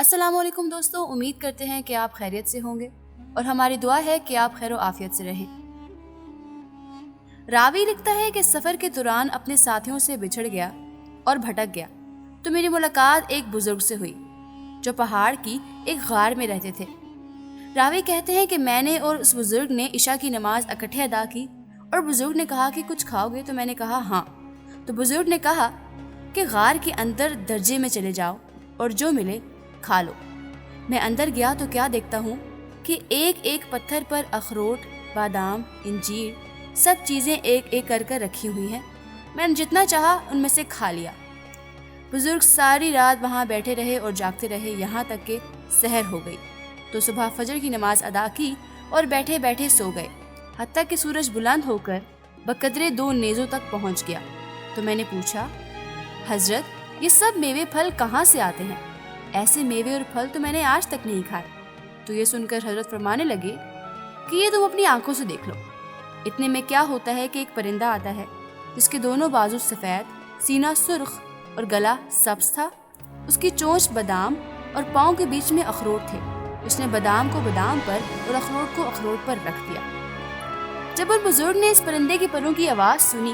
السلام علیکم دوستوں، امید کرتے ہیں کہ آپ خیریت سے ہوں گے اور ہماری دعا ہے کہ آپ خیر و عافیت سے رہیں۔ راوی لکھتا ہے کہ سفر کے دوران اپنے ساتھیوں سے بچھڑ گیا اور بھٹک گیا تو میری ملاقات ایک بزرگ سے ہوئی جو پہاڑ کی ایک غار میں رہتے تھے۔ راوی کہتے ہیں کہ میں نے اور اس بزرگ نے عشاء کی نماز اکٹھے ادا کی اور بزرگ نے کہا کہ کچھ کھاؤ گے؟ تو میں نے کہا ہاں۔ تو بزرگ نے کہا کہ غار کے اندر درجے میں چلے جاؤ اور جو ملے کھا لو۔ میں اندر گیا تو کیا دیکھتا ہوں کہ ایک ایک پتھر پر اخروٹ، بادام، انجیر سب چیزیں ایک ایک کر رکھی ہوئی ہیں۔ میں نے جتنا چاہا ان میں سے کھا لیا۔ بزرگ ساری رات وہاں بیٹھے رہے اور جاگتے رہے یہاں تک کہ سحر ہو گئی تو صبح فجر کی نماز ادا کی اور بیٹھے بیٹھے سو گئے، حتیٰ کہ سورج بلند ہو کر بقدرے 2 نیزوں تک پہنچ گیا۔ تو میں نے پوچھا، حضرت یہ سب میوے پھل کہاں سے آتے ہیں؟ ایسے میوے اور پھل تو میں نے آج تک نہیں کھائے۔ تو یہ سن کر حضرت فرمانے لگے کہ یہ تم اپنی آنکھوں سے دیکھ لو۔ اتنے میں کیا ہوتا ہے کہ ایک پرندہ آتا ہے جس کے دونوں بازو سفید، سینہ سرخ اور گلا سبز تھا۔ اس کی چونچ بادام اور پاؤں کے بیچ میں اخروٹ تھے۔ اس نے بادام کو بادام پر اور اخروٹ کو اخروٹ پر رکھ دیا۔ جب ان بزرگ نے اس پرندے کے پروں کی آواز سنی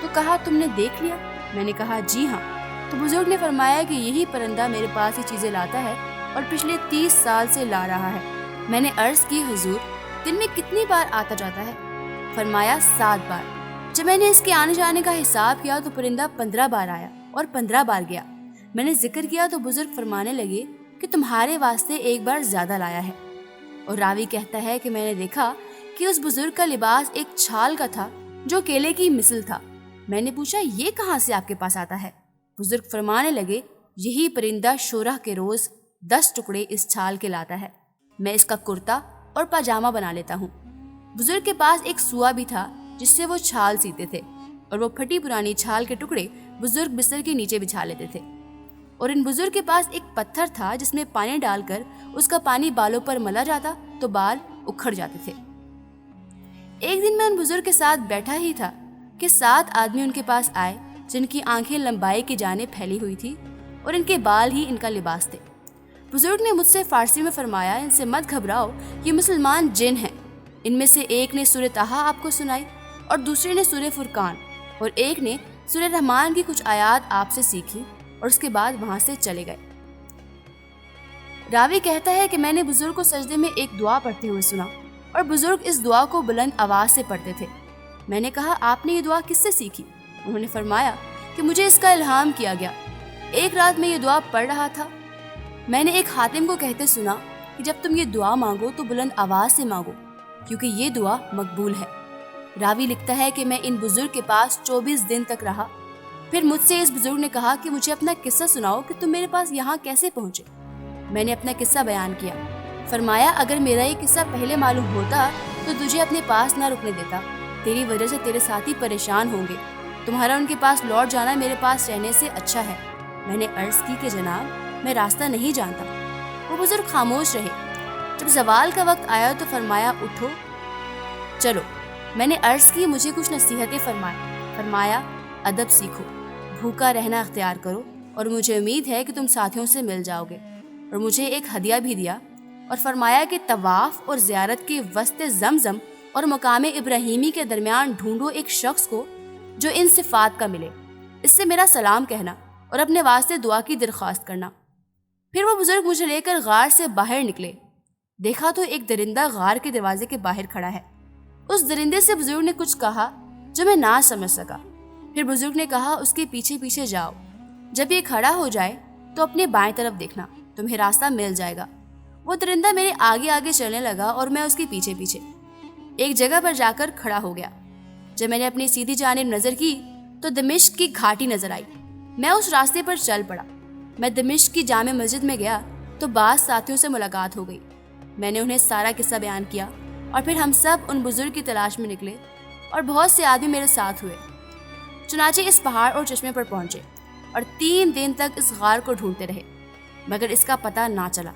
تو کہا، تم نے دیکھ لیا؟ میں نے کہا جی ہاں۔ تو بزرگ نے فرمایا کہ یہی پرندہ میرے پاس یہ چیزیں لاتا ہے اور پچھلے 30 سال سے لا رہا ہے۔ میں نے عرض کی، حضور دن میں کتنی بار آتا جاتا ہے؟ فرمایا 7 بار۔ جب میں نے اس کے آنے جانے کا حساب کیا تو پرندہ 15 بار آیا اور 15 بار گیا۔ میں نے ذکر کیا تو بزرگ فرمانے لگے کہ تمہارے واسطے ایک بار زیادہ لایا ہے۔ اور راوی کہتا ہے کہ میں نے دیکھا کہ اس بزرگ کا لباس ایک چھال کا تھا جو کیلے کی مثل تھا۔ میں نے پوچھا، یہ کہاں سے آپ کے پاس آتا ہے؟ بزرگ فرمانے لگے، یہی پرندہ شورہ کے روز 10 ٹکڑے اس چھال کے لاتا ہے۔ میں اس کا کرتا اور پاجامہ بنا لیتا ہوں۔ بزرگ کے پاس ایک سوا بھی تھا جس سے وہ چھال سیتے تھے اور وہ پھٹی پرانی چھال کے ٹکڑے بزرگ بستر کے نیچے بچھا لیتے تھے۔ اور ان بزرگ کے پاس ایک پتھر تھا جس میں پانی ڈال کر اس کا پانی بالوں پر ملا جاتا تو بال اکھڑ جاتے تھے۔ ایک دن میں ان بزرگ کے ساتھ بیٹھا ہی تھا کہ 7 آدمی ان کے پاس آئے جن کی آنکھیں لمبائی کی جانب پھیلی ہوئی تھی اور ان کے بال ہی ان کا لباس تھے۔ بزرگ نے مجھ سے فارسی میں فرمایا، ان سے مت گھبراؤ، یہ مسلمان جن ہیں۔ ان میں سے ایک نے سورہ طٰہٰ آپ کو سنائی اور دوسرے نے سورہ فرقان اور ایک نے سورہ رحمان کی کچھ آیات آپ سے سیکھی اور اس کے بعد وہاں سے چلے گئے۔ راوی کہتا ہے کہ میں نے بزرگ کو سجدے میں ایک دعا پڑھتے ہوئے سنا اور بزرگ اس دعا کو بلند آواز سے پڑھتے تھے۔ میں نے کہا، آپ نے یہ دعا کس سے سیکھی؟ انہوں نے فرمایا کہ مجھے اس کا الہام کیا گیا۔ ایک رات میں یہ دعا پڑھ رہا تھا، میں نے ایک خاتم کو کہتے سنا کہ جب تم یہ دعا مانگو تو بلند آواز سے مانگو کیونکہ یہ دعا مقبول ہے۔ راوی لکھتا ہے کہ میں ان بزرگ کے پاس 24 دن تک رہا۔ پھر مجھ سے اس بزرگ نے کہا کہ مجھے اپنا قصہ سناؤ کہ تم میرے پاس یہاں کیسے پہنچے۔ میں نے اپنا قصہ بیان کیا۔ فرمایا، اگر میرا یہ قصہ پہلے معلوم ہوتا تو تجھے اپنے پاس نہ رکنے دیتا۔ تیری وجہ سے تیرے ساتھی پریشان ہوں گے۔ تمہارا ان کے پاس لوٹ جانا میرے پاس رہنے سے اچھا ہے۔ میں نے عرض کی کہ جناب میں راستہ نہیں جانتا۔ وہ بزرگ خاموش رہے۔ جب زوال کا وقت آیا تو فرمایا، اٹھو چلو۔ میں نے عرض کی، مجھے کچھ نصیحتیں فرمایا، ادب سیکھو، بھوکا رہنا اختیار کرو اور مجھے امید ہے کہ تم ساتھیوں سے مل جاؤ گے۔ اور مجھے ایک ہدیہ بھی دیا اور فرمایا کہ طواف اور زیارت کے وسط زمزم اور مقام ابراہیمی کے درمیان ڈھونڈو ایک شخص کو جو ان صفات کا ملے، اس سے میرا سلام کہنا اور اپنے واسطے دعا کی درخواست کرنا۔ پھر وہ بزرگ مجھے لے کر غار سے باہر نکلے۔ دیکھا تو ایک درندہ غار کے دروازے کے باہر کھڑا ہے۔ اس درندے سے بزرگ نے کچھ کہا جو میں نہ سمجھ سکا۔ پھر بزرگ نے کہا، اس کے پیچھے پیچھے جاؤ، جب یہ کھڑا ہو جائے تو اپنے بائیں طرف دیکھنا، تمہیں راستہ مل جائے گا۔ وہ درندہ میرے آگے آگے چلنے لگا اور میں اس کے پیچھے پیچھے ایک جگہ پر جا کر کھڑا ہو گیا۔ جب میں نے اپنی سیدھی جانب نظر کی تو دمشق کی گھاٹی نظر آئی۔ میں اس راستے پر چل پڑا۔ میں دمشق کی جامع مسجد میں گیا تو بعض ساتھیوں سے ملاقات ہو گئی۔ میں نے انہیں سارا قصہ بیان کیا اور پھر ہم سب ان بزرگ کی تلاش میں نکلے اور بہت سے آدمی میرے ساتھ ہوئے۔ چنانچہ اس پہاڑ اور چشمے پر پہنچے اور 3 دن تک اس غار کو ڈھونڈتے رہے مگر اس کا پتہ نہ چلا۔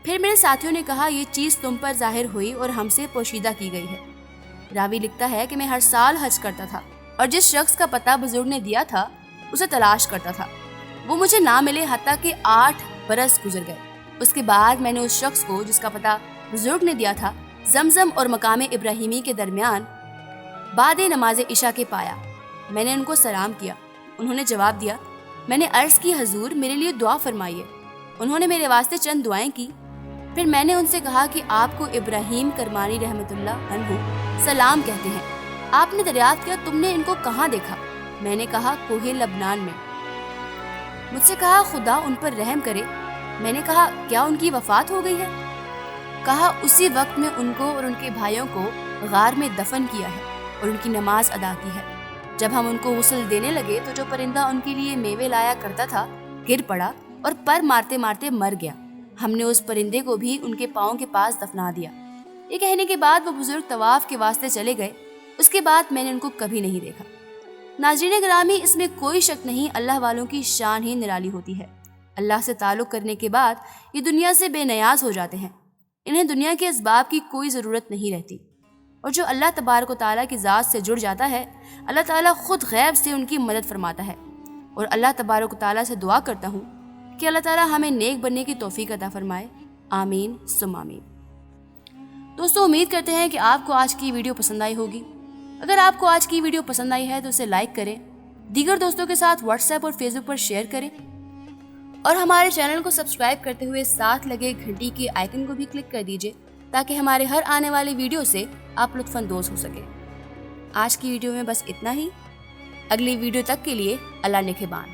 پھر میرے ساتھیوں نے کہا، یہ چیز تم پر ظاہر ہوئی اور ہم سے پوشیدہ کی گئی ہے۔ راوی لکھتا ہے کہ میں ہر سال حج کرتا تھا اور جس شخص کا پتہ بزرگ نے دیا تھا اسے تلاش کرتا تھا۔ وہ مجھے نہ ملے حتیٰ کہ 8 برس گزر گئے۔ اس کے بعد میں نے اس شخص کو جس کا پتہ بزرگ نے دیا تھا زمزم اور مقام ابراہیمی کے درمیان بعد نماز عشاء کے پایا۔ میں نے ان کو سلام کیا۔ انہوں نے جواب دیا۔ میں نے عرض کی حضور میرے لیے دعا فرمائیے۔ انہوں نے میرے واسطے چند دعائیں کی۔ پھر میں نے ان سے کہا کہ آپ کو ابراہیم کرمانی رحمۃ اللہ عنہ سلام کہتے ہیں۔ آپ نے دریافت کیا تم نے ان کو کہاں دیکھا؟ میں نے کہا کوہ لبنان میں۔ مجھ سے کہا خدا ان پر رحم کرے۔ میں نے کہا کیا ان کی وفات ہو گئی ہے؟ کہا اسی وقت میں ان کو اور ان کے بھائیوں کو غار میں دفن کیا ہے اور ان کی نماز ادا کی ہے۔ جب ہم ان کو غسل دینے لگے تو جو پرندہ ان کے لیے میوے لایا کرتا تھا گر پڑا اور پر مارتے مارتے مر گیا۔ ہم نے اس پرندے کو بھی ان کے پاؤں کے پاس دفنا دیا۔ یہ کہنے کے بعد وہ بزرگ طواف کے واسطے چلے گئے۔ اس کے بعد میں نے ان کو کبھی نہیں دیکھا۔ ناظرین گرامی، اس میں کوئی شک نہیں اللہ والوں کی شان ہی نرالی ہوتی ہے۔ اللہ سے تعلق کرنے کے بعد یہ دنیا سے بے نیاز ہو جاتے ہیں۔ انہیں دنیا کے اسباب کی کوئی ضرورت نہیں رہتی، اور جو اللہ تبارک و تعالیٰ کی ذات سے جڑ جاتا ہے اللہ تعالیٰ خود غیب سے ان کی مدد فرماتا ہے۔ اور اللہ تبارک و تعالیٰ سے دعا کرتا ہوں کہ اللہ تعالیٰ ہمیں نیک بننے کی توفیق عطا فرمائے، آمین ثم آمین۔ دوستو، امید کرتے ہیں کہ آپ کو آج کی ویڈیو پسند آئی ہوگی۔ اگر آپ کو آج کی ویڈیو پسند آئی ہے تو اسے لائک کریں، دیگر دوستوں کے ساتھ واٹس ایپ اور فیس بک پر شیئر کریں، اور ہمارے چینل کو سبسکرائب کرتے ہوئے ساتھ لگے گھنٹی کے آئیکن کو بھی کلک کر دیجیے تاکہ ہمارے ہر آنے والی ویڈیو سے آپ لطف اندوز ہو سکے۔ آج کی ویڈیو میں بس اتنا ہی۔ اگلی ویڈیو تک کے لیے اللہ نگہبان۔